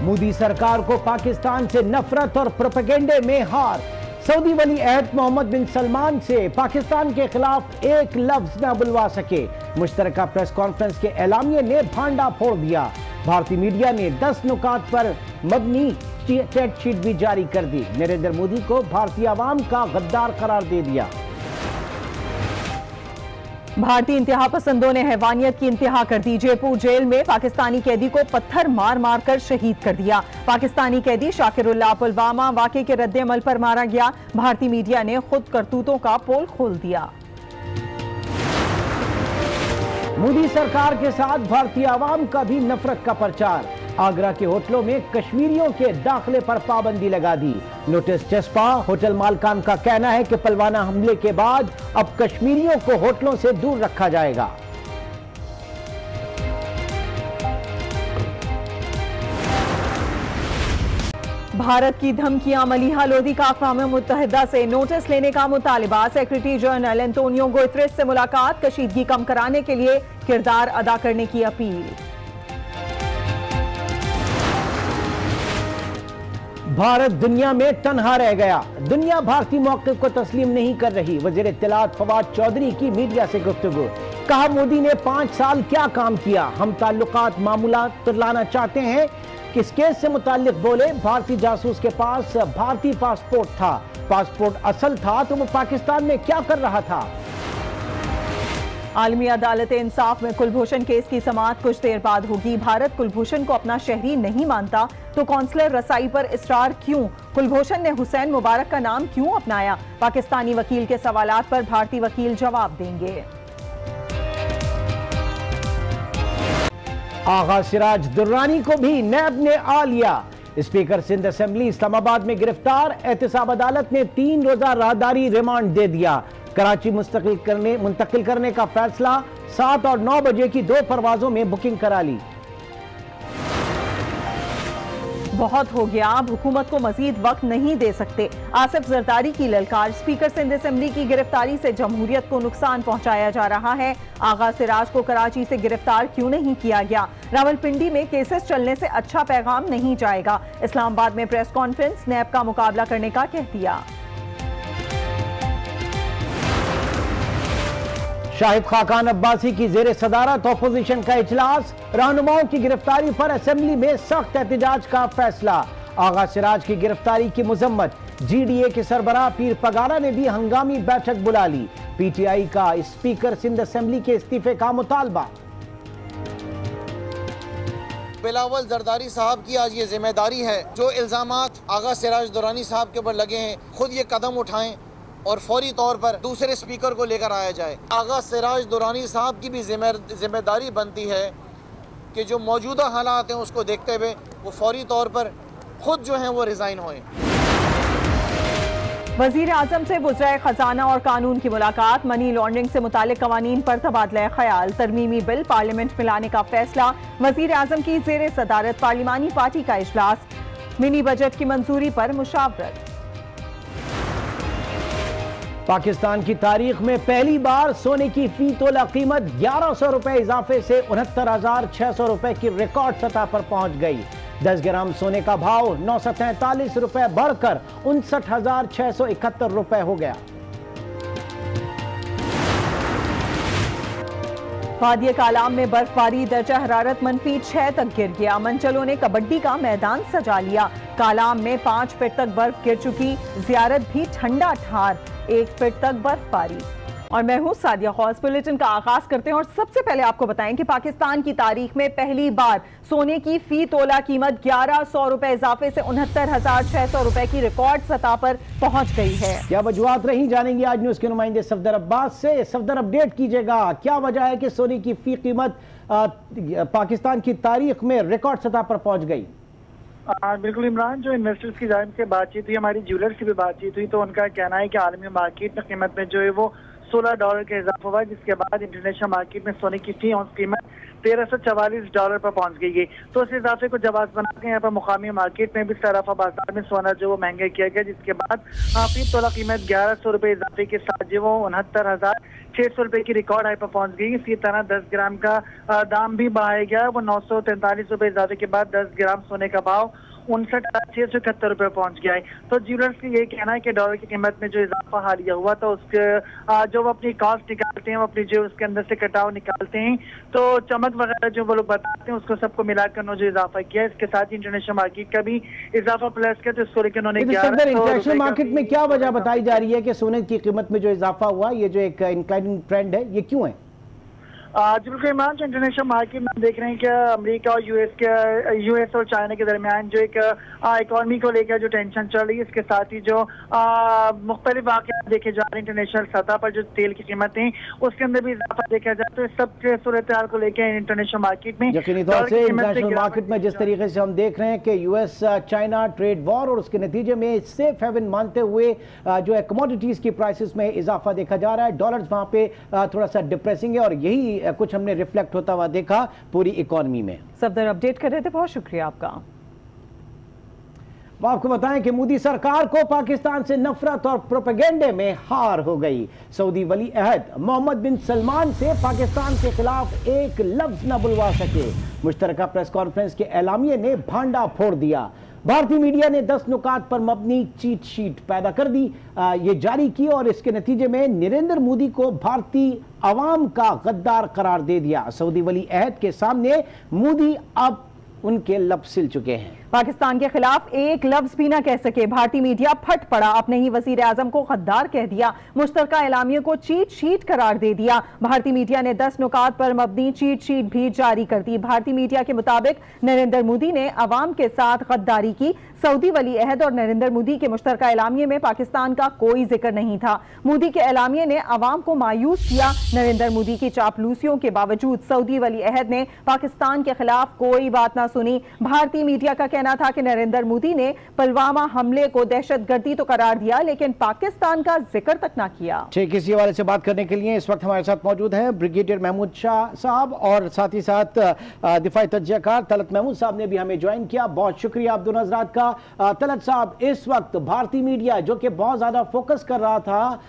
मोदी सरकार को पाकिस्तान से नफरत और प्रोपेगेंडे में हार। सऊदी वली अहद मोहम्मद बिन सलमान से पाकिस्तान के खिलाफ एक लफ्ज न बुलवा सके। मुश्तरका प्रेस कॉन्फ्रेंस के एलामिये ने भांडा फोड़ दिया। भारतीय मीडिया ने 10 नुकात पर मबनी चैट शीट भी जारी कर दी। नरेंद्र मोदी को भारतीय आवाम का गद्दार करार दे दिया। भारतीय इंतहा पसंदों ने हैवानियत की इंतहा कर दी। जयपुर जेल में पाकिस्तानी कैदी को पत्थर मार मार कर शहीद कर दिया। पाकिस्तानी कैदी शाकिरुल्लाह पुलवामा वाक़े के रद्द-ए-अमल पर मारा गया। भारतीय मीडिया ने खुद करतूतों का पोल खोल दिया। मोदी सरकार के साथ भारतीय आवाम का भी नफरत का प्रचार। आगरा के होटलों में कश्मीरियों के दाखिले पर पाबंदी लगा दी। नोटिस चस्पा। होटल मालकान का कहना है कि पुलवामा हमले के बाद अब कश्मीरियों को होटलों से दूर रखा जाएगा। भारत की धमकियां। मलीहा लोधी का अक़वाम मुत्तहिदा से नोटिस लेने का मुतालिबा। सेक्रेटरी जनरल एंटोनियो गुतरेस से मुलाकात। कशीदगी कम कराने के लिए किरदार अदा करने की अपील। भारत दुनिया में तन्हा रह गया। दुनिया भारतीय मौक़िफ़ को तस्लीम नहीं कर रही। वज़ीर इत्तलात फवाद चौधरी की मीडिया से गुफ्तगू। कहा, मोदी ने 5 साल क्या काम किया। हम ताल्लुकात मामूलात पर लाना चाहते हैं। किस केस से मुताल्लिक बोले, भारतीय जासूस के पास भारतीय पासपोर्ट था। पासपोर्ट असल था तो वो पाकिस्तान में क्या कर रहा था। आलमी अदालत इंसाफ में कुलभूषण केस की समाअत कुछ देर बाद होगी। भारत कुलभूषण को अपना शहरी नहीं मानता तो कौंसलर रसाई पर इसरार क्यों? कुलभूषण ने हुसैन मुबारक का नाम क्यों अपनाया? पाकिस्तानी वकील के सवालात पर भारतीय वकील जवाब देंगे। आगा सिराज दुर्रानी को भी नैब ने आ लिया। स्पीकर सिंध असेंबली इस्लामाबाद में गिरफ्तार। एहतसाब अदालत ने 3 रोजा राहदारी रिमांड दे दिया। कराची मुंतकिल करने का फैसला। 7 और 9 बजे की 2 परवाजों में बुकिंग करा ली। बहुत हो गया, अब हुकूमत को मजीद वक्त नहीं दे सकते। आसिफ जरदारी की ललकार। स्पीकर सिंध असेंबली की गिरफ्तारी से जमहूरियत को नुकसान पहुंचाया जा रहा है। आगा सिराज को कराची से गिरफ्तार क्यों नहीं किया गया? रावलपिंडी में केसेस चलने से अच्छा पैगाम नहीं जाएगा। इस्लामाबाद में प्रेस कॉन्फ्रेंस। नैब का मुकाबला करने का कह दिया। शाहिद खाकान अब्बासी की जेर सदारत अपोजिशन का इजलास। रहनुमाओं की गिरफ्तारी पर असेंबली में सख्त एहतजाज का फैसला। आगा सिराज की गिरफ्तारी की मुजम्मत। GDA के सरबराह पीर पगारा ने भी हंगामी बैठक बुला ली। PTI का स्पीकर सिंध असेंबली के इस्तीफे का मुतालबा। बिलावल जरदारी साहब की आज ये जिम्मेदारी है, जो इल्जामात आगा सिराज दुरानी साहब के ऊपर लगे हैं, खुद ये कदम उठाएं और फौरी तौर पर दूसरे स्पीकर को लेकर आया जाए। आगा सिराज दुरानी साहब की भी जिम्मेदारी बनती है कि जो मौजूदा हालात हैं उसको देखते हुए वो फौरी तौर पर खुद जो हैं वो रिजाइन होएं। वजीर आजम से वज़राए खजाना और कानून की मुलाकात। मनी लॉन्ड्रिंग से मुतालिक कवानीन पर तबादला ख्याल। तरमीमी बिल पार्लियामेंट में लाने का फैसला। वजीर आजम की जेर सदारत पार्लिमानी पार्टी का इजलास। मिनी बजट की मंजूरी पर मुशावरत। पाकिस्तान की तारीख में पहली बार सोने की फी तोला कीमत 1100 रुपए इजाफे से 69,600 रुपए की रिकॉर्ड सतह पर पहुंच गई। 10 ग्राम सोने का भाव 943 रुपए बढ़कर 59,671 रुपए हो गया। वादिया कालाम में बर्फबारी। दर्जा हरारत -6 तक गिर गया। मंचलों ने कबड्डी का मैदान सजा लिया। कालाम में 5 फीट तक बर्फ गिर चुकी। जियारत भी ठंडा ठार। 1 फीट तक बर्फबारी। और मैं हूं सादिया खौस। बुलेटिन का आगाज करते हैं और सबसे पहले आपको बताएं कि पाकिस्तान की तारीख में पहली बार सोने की फी तोला कीमत 1100 रुपए इजाफे से 69,600 रुपए की रिकॉर्ड सतह पर पहुंच गई है। क्या वजूहात रही, जानेंगे आज न्यूज के नुमाइंदे सफदर अब्बास से। सफदर, अपडेट कीजिएगा, क्या वजह है कि सोने की फी कीमत पाकिस्तान की तारीख में रिकॉर्ड सतह पर पहुंच गई? बिल्कुल इमरान, जो इन्वेस्टर्स की जानिब से बातचीत हुई, हमारी ज्वेलर्स की भी बातचीत हुई, तो उनका कहना है कि आलमी मार्केट में कीमत में जो है वो $16 का इजाफा हुआ, जिसके बाद इंटरनेशनल मार्केट में सोने की फी औंस कीमत $1344 पर पहुंच गई है। तो इस इजाफे को जवाब बना के यहाँ पर मुकामी मार्केट में भी सराफा बाजार में सोना जो वो महंगा किया गया, जिसके बाद फी तोला कीमत $1100 इजाफे के साथ जो वो $69,600 की रिकॉर्ड हाई पर पहुंच गई। इसी तरह 10 ग्राम का दाम भी बढ़ाया गया, वो $943 इजाफे के बाद 10 ग्राम सोने का भाव $59,671 पहुंच गया है। तो ज्वेलर्स का ये कहना है कि डॉलर की कीमत में जो इजाफा हालिया हुआ तो उसके जो वो अपनी कॉस्ट निकालते हैं, वो अपनी जो उसके अंदर से कटाव निकालते हैं, तो चमक वगैरह जो वो लोग बताते हैं उसको सबको मिलाकर उन्होंने जो इजाफा किया, इसके साथ ही इंटरनेशनल मार्केट का भी इजाफा प्लस किया, तो इसको लेकर उन्होंने इंटरनेशनल मार्केट में क्या वजह बताई जा रही है कि सोने की कीमत में जो इजाफा हुआ, ये जो एक इंक्लाइनिंग ट्रेंड है, ये क्यों है? जी बिल्कुल इमरान, जो इंटरनेशनल मार्केट में देख रहे हैं कि अमेरिका और यूएस और चाइना के दरमियान जो एक इकॉनमी को लेकर जो टेंशन चल रही है, इसके साथ ही जो मुख्तलिफ वाक़यात देखे जा रहे हैं इंटरनेशनल सतह पर, जो तेल की कीमतें उसके अंदर भी इजाफा देखा जाए, तो इस सब सूरत हाल को लेकर इंटरनेशनल मार्केट में यकीनी तौर से इंटरनेशनल मार्केट में जिस तरीके से हम देख रहे हैं कि यूएस चाइना ट्रेड वॉर और उसके नतीजे में सेफ हेवन मानते हुए जो है कमोडिटीज की प्राइसेस में इजाफा देखा जा रहा है, डॉलर्स वहां पे थोड़ा सा डिप्रेसिंग है और यही कुछ हमने रिफ्लेक्ट होता हुआ देखा पूरी इकोनॉमी में। सफदर अपडेट कर रहे थे, बहुत शुक्रिया आपका। आपको बताएं कि मोदी सरकार को पाकिस्तान से नफरत और प्रोपेगेंडे में हार हो गई। सऊदी वली अहद मोहम्मद बिन सलमान से पाकिस्तान के खिलाफ एक लफ्ज न बुलवा सके। मुश्तरका प्रेस कॉन्फ्रेंस के एलामिये ने भांडा फोड़ दिया। भारतीय मीडिया ने 10 नुकात पर मबनी चीट शीट पैदा कर दी, ये जारी की और इसके नतीजे में नरेंद्र मोदी को भारतीय अवाम का गद्दार करार दे दिया। सऊदी वली अहद के सामने मोदी अब उनके लब सिल चुके हैं। पाकिस्तान के खिलाफ एक लफ्ज भी ना कह सके, भारतीय मीडिया फट पड़ा, अपने ही वजीर आजम को गद्दार कह दिया, मुश्तरका एलामिया को चीट शीट करार दे दिया। भारतीय मीडिया ने 10 नुकात पर मबनी चीट शीट भी जारी कर दी। भारतीय मीडिया के मुताबिक नरेंद्र मोदी ने अवाम के साथ गद्दारी की। सऊदी वली अहद और नरेंद्र मोदी के मुश्तरका एलामिये में पाकिस्तान का कोई जिक्र नहीं था। मोदी के एलामिये ने अवाम को मायूस किया। नरेंद्र मोदी की चापलूसियों के बावजूद सऊदी वली अहद ने पाकिस्तान के खिलाफ कोई बात ना सुनी। भारतीय मीडिया का कहना था कि नरेंद्र मोदी ने पुलवामा हमले को दहशतगर्दी तो करार दिया, लेकिन पाकिस्तान का जिक्र तक ना किया। ठीक, इसी हवाले से बात करने के लिए इस वक्त हमारे साथ मौजूद हैं ब्रिगेडियर महमूद शाह साहब और साथ ही साथ दिफाई तज्जियाकार तलत महमूद साहब ने भी हमें ज्वाइन किया। बहुत शुक्रिया आप दोनों हजरात का। तलत साहब, इस वक्त भारतीय मीडिया जो कि बहुत ज्यादा फोकस कर रहा था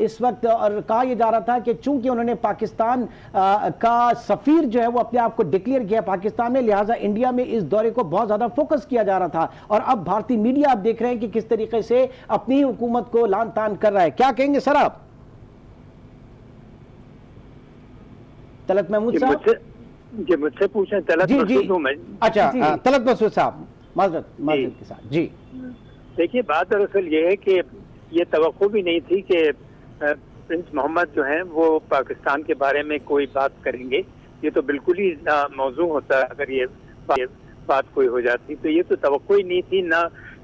इस वक्त, और कहा यह जा रहा था कि चूंकि उन्होंने पाकिस्तान का सफीर जो है वो अपने आप को डिक्लेयर किया पाकिस्तान में, लिहाजा इंडिया में इस दौरे को बहुत ज्यादा फोकस किया जा रहा था, और अब भारतीय मीडिया आप देख रहे हैं कि किस तरीके से अपनी हुकूमत को लान तान कर रहा है। क्या कहेंगे सर आप? तलत महमूद साहब जी, मुझसे पूछें। तलत मसूद हूं मैं। अच्छा, तलत मसूद साहब माजरत के साथ जी। देखिए, बात दरअसल ये है कि ये तवक्को भी नहीं थी कि प्रिंस मोहम्मद जो हैं वो पाकिस्तान के बारे में कोई बात करेंगे। ये तो बिल्कुल ही मौजू होता है अगर ये बात कोई हो जाती, तो ये तो तवक्को ही नहीं थी। ना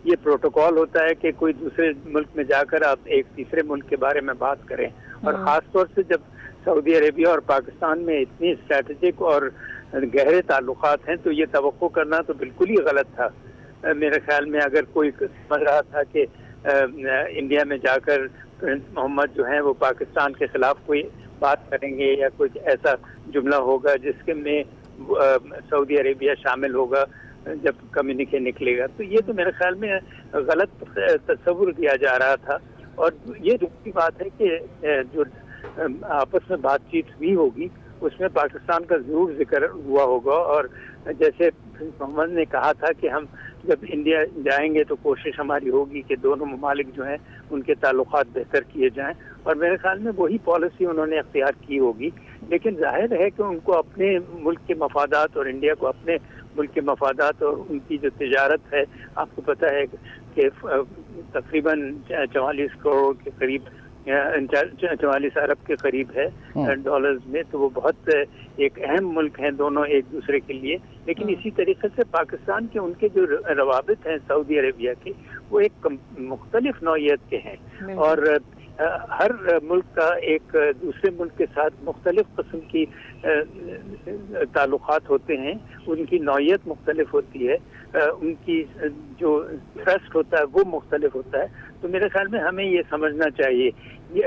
ये प्रोटोकॉल होता है कि कोई दूसरे मुल्क में जाकर आप एक तीसरे मुल्क के बारे में बात करें, और ख़ास तौर से जब सऊदी अरेबिया और पाकिस्तान में इतनी स्ट्रैटेजिक और गहरे ताल्लुकात हैं, तो ये तवक्को करना तो बिल्कुल ही गलत था। मेरे ख्याल में अगर कोई समझ रहा था कि इंडिया में जाकर प्रिंस मोहम्मद जो हैं वो पाकिस्तान के खिलाफ कोई बात करेंगे या कुछ ऐसा जुमला होगा जिसके में सऊदी अरेबिया शामिल होगा जब कम्युनिके निकलेगा, तो ये तो मेरे ख्याल में गलत तस्वुर दिया जा रहा था। और ये दूसरी बात है कि जो आपस में बातचीत हुई होगी उसमें पाकिस्तान का जरूर जिक्र हुआ होगा, और जैसे मोहम्मद ने कहा था कि हम जब इंडिया जाएंगे तो कोशिश हमारी होगी कि दोनों ममालिक जो हैं उनके ताल्लुकात बेहतर किए जाएं, और मेरे ख्याल में वही पॉलिसी उन्होंने अख्तियार की होगी। लेकिन जाहिर है कि उनको अपने मुल्क के मफादात और इंडिया को अपने मुल्क के मफादात और उनकी जो तिजारत है, आपको पता है कि तकरीबन 44 करोड़ के करीब 44 अरब के करीब है डॉलर्स में, तो वो बहुत एक अहम मुल्क हैं दोनों एक दूसरे के लिए। लेकिन इसी तरीके से पाकिस्तान के उनके जो रवाबित हैं सऊदी अरेबिया के, वो एक मुख्तलिफ नौइयत के हैं, और हर मुल्क का एक दूसरे मुल्क के साथ मुख्तलिफ किस्म की ताल्लुकात होते हैं, उनकी नौइयत मुख्तलिफ होती है, उनकी जो ट्रस्ट होता है वो मुख्तलिफ होता है। तो मेरे ख्याल में हमें ये समझना चाहिए।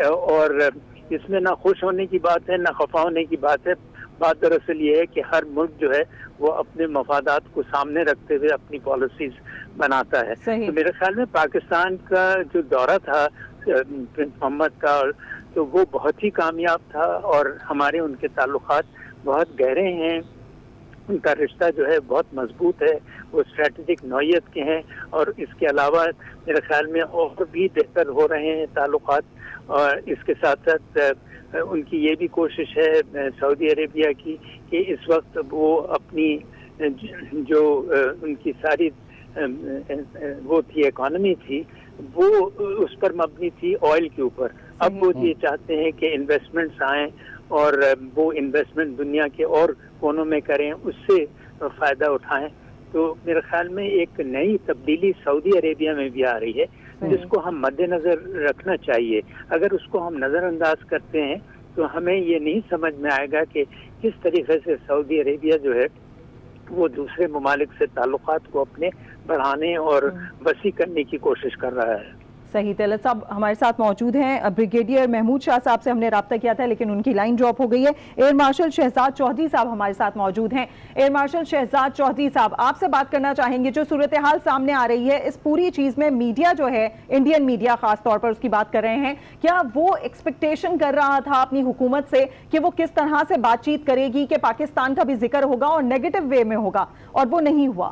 और اس میں نہ خوش ہونے کی بات ہے نہ خفا ہونے کی بات ہے. بات دراصل یہ ہے کہ ہر ملک جو ہے وہ اپنے مفادات کو سامنے رکھتے ہوئے اپنی پالیسیز بناتا ہے. تو میرے خیال میں پاکستان کا جو دورہ تھا پرنس محمد کا تو وہ بہت ہی کامیاب تھا اور ہمارے ان کے تعلقات بہت گہرے ہیں. ان کا رشتہ جو ہے بہت مضبوط ہے, وہ اسٹریٹجک نوعیت کے ہیں اور اس کے علاوہ میرے خیال میں اور بھی بہتر ہو رہے ہیں تعلقات. اور اس کے ساتھ ساتھ ان کی یہ بھی کوشش ہے سعودی عربیہ کی کہ اس وقت وہ اپنی جو ان کی ساری وہ تھی اکانومی تھی وہ اس پر مبنی تھی آئل کے اوپر. اب وہ یہ چاہتے ہیں کہ انویسٹمنٹس آئیں اور وہ انویسٹمنٹ دنیا کے اور کونوں میں کریں, اس سے فائدہ اٹھائیں. تو میرے خیال میں ایک نئی تبدیلی سعودی عربیہ میں بھی آ رہی ہے جس کو ہم مد نظر رکھنا چاہیے. اگر اس کو ہم نظر انداز کرتے ہیں تو ہمیں یہ نہیں سمجھ میں آئے گا کہ کس طریقے سے سعودی عربیہ جو ہے وہ دوسرے ممالک سے تعلقات کو اپنے بڑھانے اور وسیع کرنے کی کوشش کر رہا ہے. صحیح. طلعت صاحب ہمارے ساتھ موجود ہیں. بریگیڈیئر محمود شاہ صاحب سے ہم نے رابطہ کیا تھا لیکن ان کی لائن ڈراپ ہو گئی ہے. ایئر مارشل شہزاد چودھری صاحب ہمارے ساتھ موجود ہیں. ایئر مارشل شہزاد چودھری صاحب, آپ سے بات کرنا چاہیں گے. جو صورتحال سامنے آ رہی ہے اس پوری چیز میں میڈیا جو ہے, انڈین میڈیا خاص طور پر اس کی بات کر رہے ہیں, کیا وہ ایکسپیکٹیشن کر رہا تھا اپنی حکومت سے کہ وہ کس طرح سے بات چیت کرے گی کہ پاکستان کا بھی ذکر ہوگا اور نیگیٹو وے میں ہوگا, اور وہ نہیں ہوا؟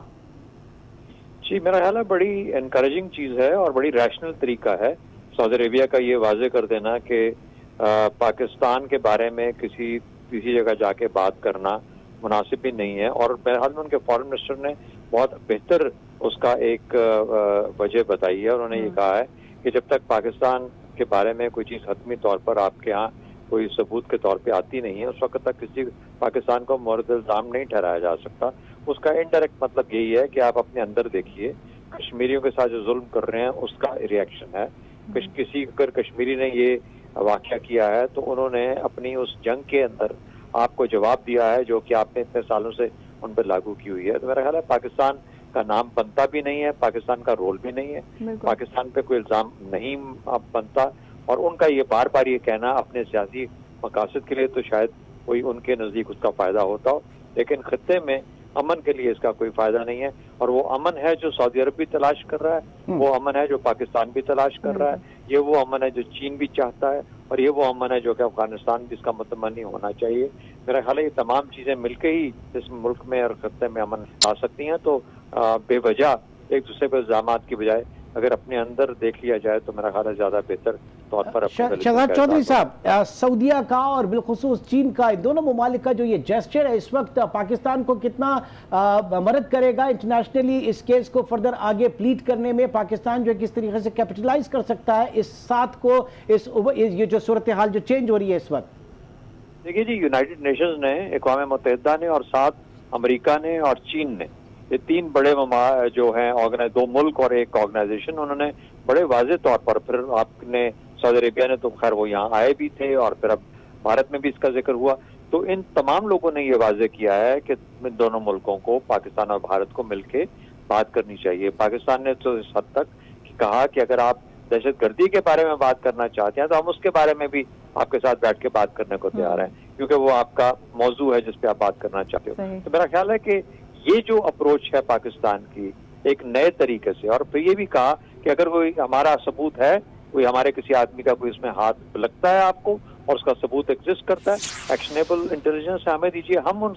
جی میرا خیال ہے بڑی انکریجنگ چیز ہے اور بڑی ریشنل طریقہ ہے سعودی عربیہ کا یہ واضح کر دینا کہ پاکستان کے بارے میں کسی جگہ جا کے بات کرنا مناسب بھی نہیں ہے. اور میرے خیال میں ان کے فارن منسٹر نے بہت بہتر اس کا ایک وجہ بتائی ہے. انہوں نے یہ کہا ہے کہ جب تک پاکستان کے بارے میں کوئی چیز حتمی طور پر آپ کے ہاں کوئی ثبوت کے طور پہ آتی نہیں ہے اس وقت تک کسی پاکستان کو مورد الزام نہیں ٹھہرایا جا سکتا. اس کا انڈائریکٹ مطلب یہی ہے کہ آپ اپنے اندر دیکھیے کشمیریوں کے ساتھ جو ظلم کر رہے ہیں اس کا ریئیکشن ہے. کسی اگر کشمیری نے یہ واقعہ کیا ہے تو انہوں نے اپنی اس جنگ کے اندر آپ کو جواب دیا ہے جو کہ آپ نے اتنے سالوں سے ان پر لاگو کی ہوئی ہے. تو میرا خیال ہے پاکستان کا نام بنتا بھی نہیں ہے, پاکستان کا رول بھی نہیں ہے, پاکستان پہ کوئی الزام نہیں بنتا. اور ان کا یہ بار بار یہ کہنا اپنے سیاسی مقاصد کے لیے تو شاید کوئی ان کے نزدیک اس کا فائدہ ہوتا ہو, لیکن خطے میں امن کے لیے اس کا کوئی فائدہ نہیں ہے. اور وہ امن ہے جو سعودی عرب بھی تلاش کر رہا ہے, وہ امن ہے جو پاکستان بھی تلاش کر رہا ہے, یہ وہ امن ہے جو چین بھی چاہتا ہے, اور یہ وہ امن ہے جو کہ افغانستان بھی اس کا متمنی ہونا چاہیے. میرا خیال ہے یہ تمام چیزیں مل کے ہی اس ملک میں اور خطے میں امن آ سکتی ہیں. تو بے وجہ ایک دوسرے پہ الزامات کی بجائے اگر اپنے اندر دیکھ لیا جائے تو میرا خیال ہے زیادہ بہتر طور پر. شہزاد چودھری صاحب, سعودیہ کا اور بالخصوص چین کا, دونوں ممالک کا جو یہ جیسچر ہے اس وقت پاکستان کو کتنا مدد کرے گا انٹرنیشنلی اس کیس کو فردر آگے پلیٹ کرنے میں؟ پاکستان جو کس طریقے سے کیپٹلائز کر سکتا ہے اس ساتھ کو, یہ جو صورتحال جو چینج ہو رہی ہے اس وقت؟ دیکھیے جی, یونائٹڈ نیشنز نے, اقوام متحدہ نے اور ساتھ امریکہ نے اور چین نے, یہ تین بڑے جو ہیں دو ملک اور ایک آرگنائزیشن, انہوں نے بڑے واضح طور پر, پھر آپ نے سعودی عربیہ نے تو خیر وہ یہاں آئے بھی تھے اور پھر اب بھارت میں بھی اس کا ذکر ہوا, تو ان تمام لوگوں نے یہ واضح کیا ہے کہ دونوں ملکوں کو, پاکستان اور بھارت کو مل کے بات کرنی چاہیے. پاکستان نے تو اس حد تک کہا کہ اگر آپ دہشت گردی کے بارے میں بات کرنا چاہتے ہیں تو ہم اس کے بارے میں بھی آپ کے ساتھ بیٹھ کے بات کرنے کو تیار ہیں, کیونکہ وہ آپ کا موضوع ہے جس پہ آپ بات کرنا چاہتے ہو. تو میرا خیال ہے کہ یہ جو اپروچ ہے پاکستان کی ایک نئے طریقے سے, اور پھر یہ بھی کہا کہ اگر کوئی ہمارا ثبوت ہے, کوئی ہمارے کسی آدمی کا کوئی اس میں ہاتھ لگتا ہے آپ کو اور اس کا ثبوت ایگزسٹ کرتا ہے, ایکشنیبل انٹیلیجنس ہمیں دیجیے, ہم ان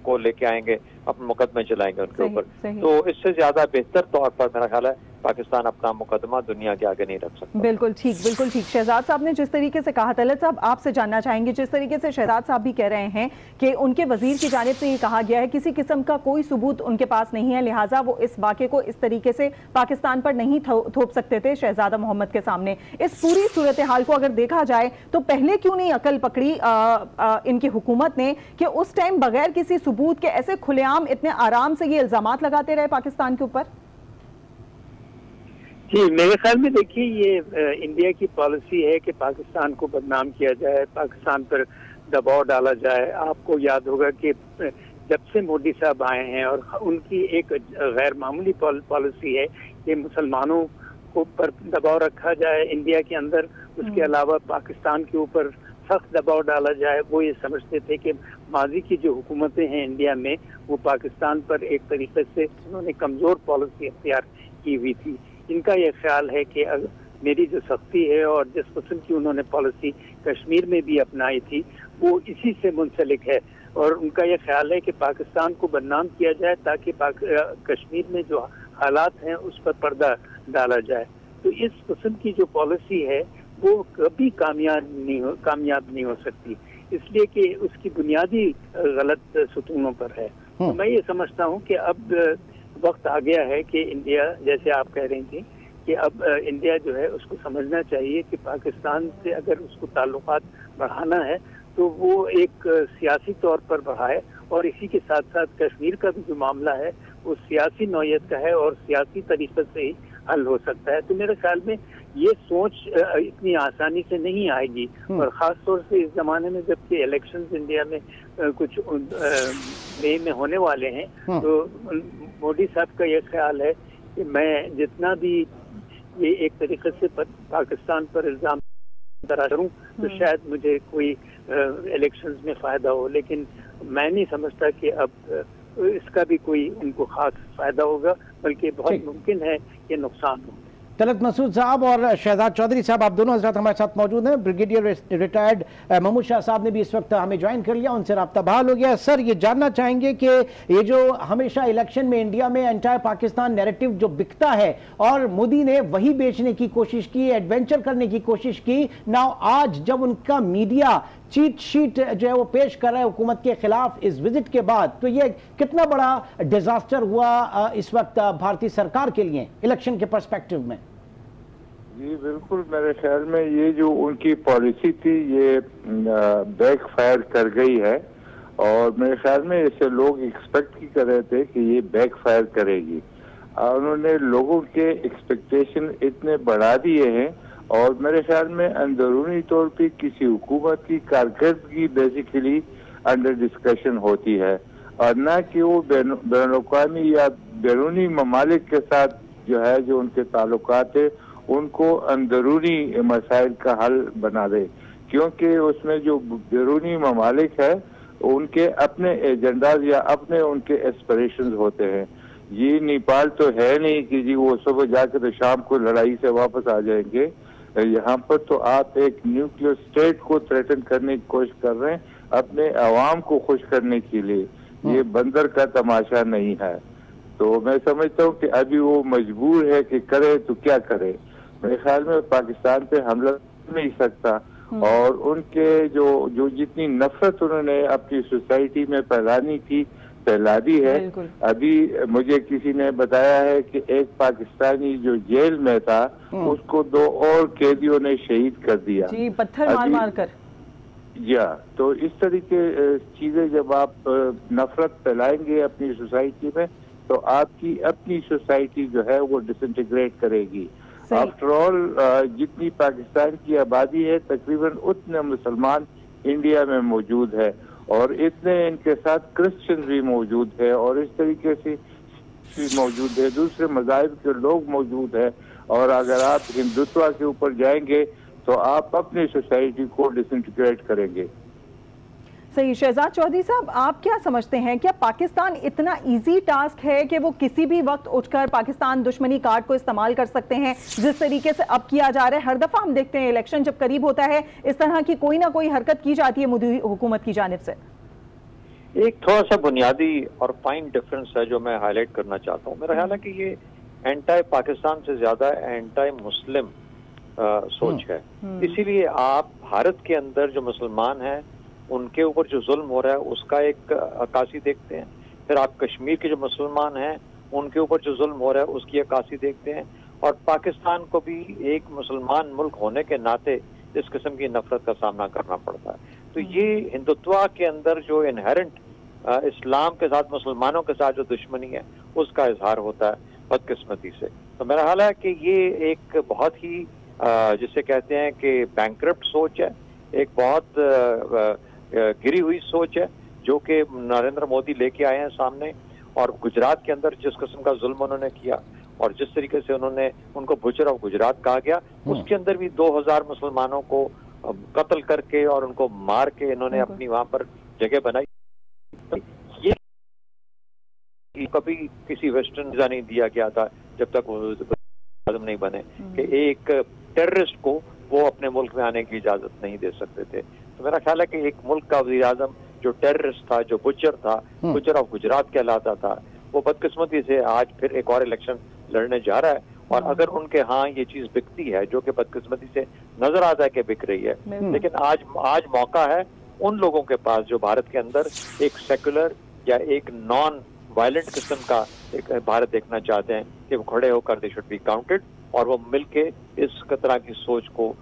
کو لے کے آئیں گے, اپنے مقدمے چلائیں گے ان کے اوپر. تو اس سے زیادہ بہتر طور پر میرا خیال ہے پاکستان اپنا مقدمہ دنیا کے آگے نہیں رکھ سکتا. بالکل ٹھیک, بالکل ٹھیک. شہزاد صاحب نے جس طریقے سے کہا, طلعت صاحب آپ سے جاننا چاہیں گے, جس طریقے سے شہزاد صاحب بھی کہہ رہے ہیں کہ ان کے وزیر کی جانب سے یہ کہا گیا ہے کسی قسم کا کوئی ثبوت ان کے پاس نہیں ہے, لہٰذا وہ اس واقعے کو اس طریقے سے پاکستان پر نہیں تھوپ سکتے تھے شہزادہ محمد کے سامنے. اس پوری صورتحال کو اگر دیکھا جائے تو پہلے کیوں نہیں عقل پکڑی ان کی حکومت نے کہ اس ٹائم بغیر کسی ثبوت کے ایسے کھلے عام اتنے آرام سے یہ الزامات لگاتے رہے پاکستان کے اوپر؟ جی میرے خیال میں دیکھیے یہ انڈیا کی پالیسی ہے کہ پاکستان کو بدنام کیا جائے, پاکستان پر دباؤ ڈالا جائے. آپ کو یاد ہوگا کہ جب سے مودی صاحب آئے ہیں اور ان کی ایک غیر معمولی پالیسی ہے کہ مسلمانوں ऊपर दबाव रखा जाए इंडिया के अंदर, उसके अलावा पाकिस्तान के ऊपर सख्त दबाव डाला जाए। वो ये समझते थे कि माजी की जो हुकूमतें हैं इंडिया में वो पाकिस्तान पर एक तरीके से उन्होंने कमज़ोर पॉलिसी अख्तियार की हुई थी। इनका यह ख्याल है कि मेरी जो सख्ती है और जिस किस्म की उन्होंने पॉलिसी कश्मीर में भी अपनाई थी वो इसी से मुंसलिक है, और उनका यह ख्याल है कि पाकिस्तान को बदनाम किया जाए ताकि कश्मीर में जो हालात हैं उस पर पर्दा डाला जाए। तो इस किस्म की जो पॉलिसी है वो कभी कामयाब नहीं हो सकती, इसलिए कि उसकी बुनियादी गलत सतूनों पर है। तो मैं ये समझता हूँ कि अब वक्त आ गया है कि इंडिया, जैसे आप कह रही थी, कि अब इंडिया जो है उसको समझना चाहिए कि पाकिस्तान से अगर उसको ताल्लुकात बढ़ाना है तो वो एक सियासी तौर पर बढ़ाए, और इसी के साथ साथ कश्मीर का भी जो मामला है वो सियासी नौयत का है और सियासी तरीके से ही हल हो सकता है। तो मेरे ख्याल में ये सोच इतनी आसानी से नहीं आएगी, और ख़ास तौर से इस ज़माने में जबकि इलेक्शंस इंडिया में कुछ मई में होने वाले हैं, तो मोदी साहब का ये ख्याल है कि मैं जितना भी ये एक तरीके से पाकिस्तान पर इल्ज़ाम करूं तो शायद मुझे कोई इलेक्शंस में फ़ायदा हो, लेकिन मैं नहीं समझता कि अब इसका भी कोई उनको खास फायदा होगा, बल्कि बहुत मुमकिन है कि नुकसान हो। तलत मसूद साहब और शहजाद चौधरी साहब, आप दोनों हजरात हमारे साथ मौजूद हैं। ब्रिगेडियर रिटायर्ड महमूद शाह साहब ने भी इस वक्त हमें ज्वाइन कर लिया, उनसे राब्ता बहाल हो गया। सर, ये जानना चाहेंगे कि ये जो हमेशा इलेक्शन में इंडिया में एंटायर पाकिस्तान नैरेटिव जो बिकता है और मोदी ने वही बेचने की कोशिश की, एडवेंचर करने की कोशिश की, ना आज जब उनका मीडिया चीट शीट जो है वो पेश कर रहा है हुकूमत के खिलाफ इस विजिट के बाद, तो ये कितना बड़ा डिजास्टर हुआ इस वक्त भारतीय सरकार के लिए इलेक्शन के पर्सपेक्टिव में? जी बिल्कुल, मेरे ख्याल में ये जो उनकी पॉलिसी थी ये बैक फायर कर गई है, और मेरे ख्याल में इसे लोग एक्सपेक्ट ही कर रहे थे कि ये बैक फायर करेगी। उन्होंने लोगों के एक्सपेक्टेशन इतने बढ़ा दिए हैं, और मेरे ख्याल में अंदरूनी तौर पे किसी हुकूमत की कारकर्दगी बेसिकली अंडर डिस्कशन होती है, और न कि वो बैनुल-अक़वामी या बैरूनी ममालिक के साथ जो है जो उनके ताल्लुकात है उनको अंदरूनी मसाइल का हल बना दे, क्योंकि उसमें जो बैरूनी ममालिक है उनके अपने एजेंडाज या अपने उनके एस्पिरेशंस होते हैं। ये नेपाल तो है नहीं कि जी वो सुबह जाकर तो शाम को लड़ाई से वापस आ जाएंगे। यहाँ पर तो आप एक न्यूक्लियर स्टेट को थ्रेटन करने की कोशिश कर रहे हैं अपने अवाम को खुश करने के लिए। ये बंदर का तमाशा नहीं है। तो मैं समझता हूँ कि अभी वो मजबूर है कि करे तो क्या करे। मेरे ख्याल में पाकिस्तान पे हमला नहीं सकता, और उनके जो जितनी नफरत उन्होंने अपनी सोसाइटी में फैलानी थी फैला दी है। अभी मुझे किसी ने बताया है कि एक पाकिस्तानी जो जेल में था उसको 2 और कैदियों ने शहीद कर दिया जी, पत्थर मार कर। या तो इस तरीके चीजें जब आप नफरत फैलाएंगे अपनी सोसाइटी में तो आपकी अपनी सोसाइटी जो है वो डिसइंटीग्रेट करेगी। आफ्टर ऑल जितनी पाकिस्तान की आबादी है तकरीबन उतने मुसलमान इंडिया में मौजूद है, और इतने इनके साथ क्रिश्चियन भी मौजूद है, और इस तरीके से मौजूद है, दूसरे मज़ाहिब के लोग मौजूद है। और अगर आप हिंदुत्व के ऊपर जाएंगे तो आप अपनी सोसाइटी को डिसइंटीग्रेट करेंगे। सही। शहजाद चौधरी साहब, आप क्या समझते हैं, क्या पाकिस्तान इतना इजी टास्क है कि वो किसी भी वक्त उठकर पाकिस्तान दुश्मनी कार्ड को इस्तेमाल कर सकते हैं जिस तरीके से अब किया जा रहा है? हर दफा हम देखते हैं इलेक्शन जब करीब होता है इस तरह की कोई ना कोई हरकत की जाती है मोदी हुकूमत की जानिब से। एक थोड़ा सा बुनियादी और फाइन डिफरेंस है जो मैं हाईलाइट करना चाहता हूँ। मेरा ख्याल है कि ये एंटी पाकिस्तान से ज्यादा एंटी मुस्लिम सोच है। इसीलिए आप भारत के अंदर जो मुसलमान हैं उनके ऊपर जो जुल्म हो रहा है उसका एक अक्कासी देखते हैं, फिर आप कश्मीर के जो मुसलमान हैं उनके ऊपर जो जुल्म हो रहा है उसकी अक्कासी देखते हैं, और पाकिस्तान को भी एक मुसलमान मुल्क होने के नाते इस किस्म की नफरत का सामना करना पड़ता है। तो ये हिंदुत्व के अंदर जो इनहेरेंट इस्लाम के साथ मुसलमानों के साथ जो दुश्मनी है उसका इजहार होता है बदकिस्मती से। तो मेरा ख्याल है कि ये एक बहुत ही जिसे कहते हैं कि बैंकरप्ट सोच है, एक बहुत गिरी हुई सोच है जो कि नरेंद्र मोदी लेके आए हैं सामने। और गुजरात के अंदर जिस किस्म का जुल्म उन्होंने किया اور جس طریقے سے انہوں نے ان کو بچر آف گجرات کہا گیا، اس کے اندر بھی 2000 مسلمانوں کو قتل کر کے اور ان کو مار کے انہوں نے اپنی وہاں پر جگہ بنائی. یہ کبھی کسی ویسٹرن ویزا نہیں دیا گیا تھا جب تک وہ اعظم نہیں بنے کہ ایک ٹیررسٹ کو وہ اپنے ملک میں آنے کی اجازت نہیں دے سکتے تھے. تو میرا خیال ہے کہ ایک ملک کا وزیر اعظم جو ٹیررسٹ تھا، جو بچر تھا، بچر آف گجرات کہلاتا تھا، وہ بدقسمتی سے آج پھر ایک اور الیکشن لڑنے جا رہا ہے. اور اگر ان کے ہاں یہ چیز بکتی ہے، جو کہ بدقسمتی سے نظر آتا ہے کہ بک رہی ہے، لیکن آج موقع ہے ان لوگوں کے پاس جو بھارت کے اندر ایک سیکولر یا ایک نان وائلنٹ قسم کا ایک بھارت دیکھنا چاہتے ہیں کہ وہ کھڑے ہو کر دے شوڈ بی کاؤنٹڈ، اور وہ مل کے اس طرح کی سوچ کو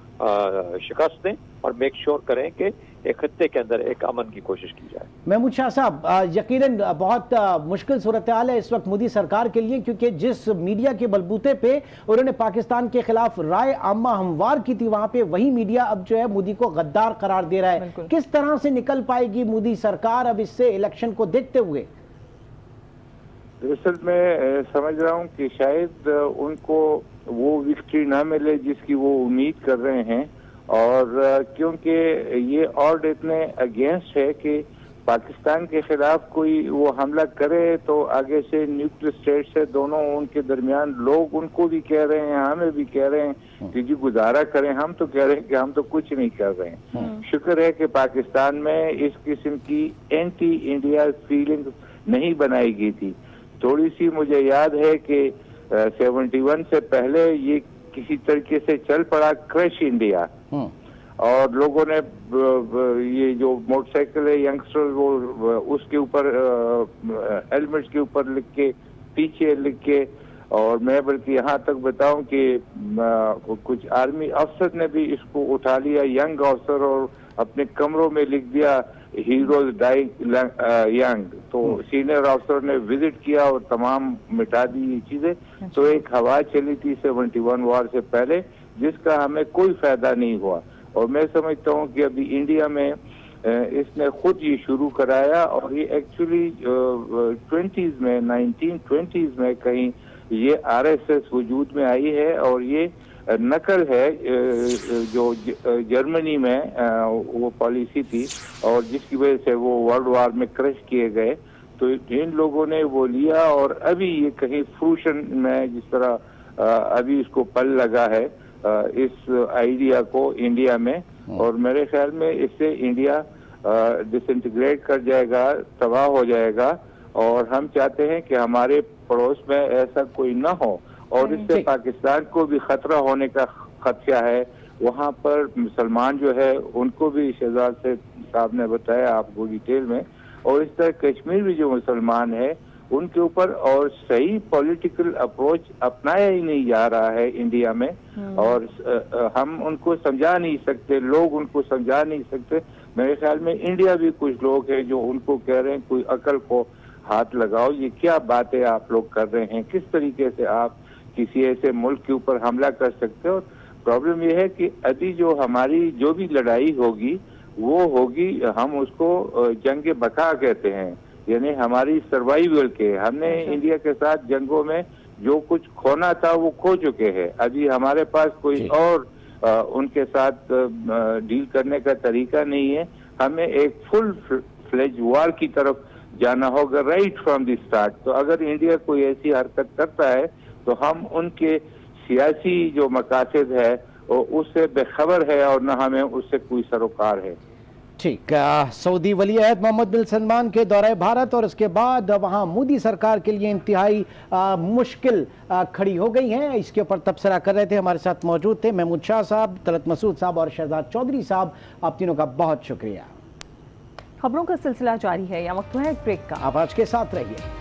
شکست دیں اور میک شور کریں کہ ایک خطے کے اندر ایک امن کی کوشش کی جائے. محمود شاہ صاحب، یقیناً بہت مشکل صورتحال ہے اس وقت مودی سرکار کے لیے، کیونکہ جس میڈیا کے بلبوتے پہ انہوں نے پاکستان کے خلاف رائے عامہ ہموار کی تھی، وہاں پہ وہی میڈیا اب جو ہے مودی کو غدار قرار دے رہا ہے. کس طرح سے نکل پائے گی مودی سرکار اب اس سے الیکشن کو دیکھتے ہوئے؟ دراصل میں سمجھ رہا ہوں کہ شاید ان کو وہ وکٹری نہ ملے جس کی وہ امید کر رہے ہیں، اور کیونکہ یہ آرڈر اتنے اگینسٹ ہے کہ پاکستان کے خلاف کوئی وہ حملہ کرے تو آگے سے نیوکلیر اسٹیٹ سے دونوں ان کے درمیان لوگ ان کو بھی کہہ رہے ہیں، ہمیں بھی کہہ رہے ہیں کہ جی گزارا کریں. ہم تو کہہ رہے ہیں کہ ہم تو کچھ نہیں کر رہے ہیں. شکر ہے کہ پاکستان میں اس قسم کی اینٹی انڈیا فیلنگ نہیں بنائی گئی تھی. تھوڑی سی مجھے یاد ہے کہ 71 سے پہلے یہ کسی طریقے سے چل پڑا کرش انڈیا، اور لوگوں نے یہ جو موٹر سائیکل ہے ینگسٹر وہ اس کے اوپر ہیلمٹ کے اوپر لکھ کے پیچھے لکھ کے، اور میں بلکہ یہاں تک بتاؤں کہ کچھ آرمی افسر نے بھی اس کو اٹھا لیا، ینگ افسر، اور اپنے کمروں میں لکھ دیا ہیروز ڈائی ینگ. تو سینئر افسر نے وزٹ کیا اور تمام مٹا دی یہ چیزیں. تو ایک ہوا چلی تھی 71 وار سے پہلے جس کا ہمیں کوئی فائدہ نہیں ہوا، اور میں سمجھتا ہوں کہ ابھی انڈیا میں اس نے خود یہ شروع کرایا، اور یہ ایکچولی 1920s میں کہیں یہ RSS وجود میں آئی ہے، اور یہ نقل ہے جو جرمنی میں وہ پالیسی تھی اور جس کی وجہ سے وہ ورلڈ وار میں کرش کیے گئے. تو ان لوگوں نے وہ لیا، اور ابھی یہ کہیں فروشن میں جس طرح ابھی اس کو پل لگا ہے اس آئیڈیا کو انڈیا میں، اور میرے خیال میں اس سے انڈیا ڈس انٹیگریٹ کر جائے گا، تباہ ہو جائے گا. اور ہم چاہتے ہیں کہ ہمارے پڑوس میں ایسا کوئی نہ ہو، اور اس سے پاکستان کو بھی خطرہ ہونے کا خدشہ ہے. وہاں پر مسلمان جو ہے ان کو بھی شہزاد صاحب نے بتایا آپ کو ڈیٹیل میں، اور اس طرح کشمیر بھی جو مسلمان ہے ان کے اوپر اور صحیح پولیٹیکل اپروچ اپنایا ہی نہیں جا رہا ہے انڈیا میں، اور ہم ان کو سمجھا نہیں سکتے، لوگ ان کو سمجھا نہیں سکتے. میرے خیال میں انڈیا بھی کچھ لوگ ہیں جو ان کو کہہ رہے ہیں کوئی عقل کو ہاتھ لگاؤ، یہ کیا باتیں آپ لوگ کر رہے ہیں، کس طریقے سے آپ کسی ایسے ملک کے اوپر حملہ کر سکتے ہو. پرابلم یہ ہے کہ ابھی جو ہماری جو بھی لڑائی ہوگی وہ ہوگی، ہم اس کو جنگ بقا کہتے ہیں، یعنی ہماری سروائیول کے. ہم نے انڈیا کے ساتھ جنگوں میں جو کچھ کھونا تھا وہ کھو چکے ہیں. ابھی ہمارے پاس کوئی اور ان کے ساتھ ڈیل کرنے کا طریقہ نہیں ہے. ہمیں ایک فل فلیج وار کی طرف جانا ہوگا رائٹ فرام دی اسٹارٹ. تو اگر انڈیا کوئی ایسی حرکت کرتا ہے تو ہم ان کے سیاسی جو مقاصد ہے اس سے بے خبر ہے، اور نہ ہمیں اس سے کوئی سروکار ہے. ٹھیک. سعودی ولی عہد محمد بن سلمان کے دورہ بھارت اور اس کے بعد وہاں مودی سرکار کے لیے انتہائی مشکل کھڑی ہو گئی ہیں، اس کے اوپر تبصرہ کر رہے تھے. ہمارے ساتھ موجود تھے محمود شاہ صاحب، طلعت مسعود صاحب اور شہزاد چودھری صاحب. آپ تینوں کا بہت شکریہ. خبروں کا سلسلہ جاری ہے، یا وقت ہے ایک بریک کا. آپ آج کے ساتھ رہیے.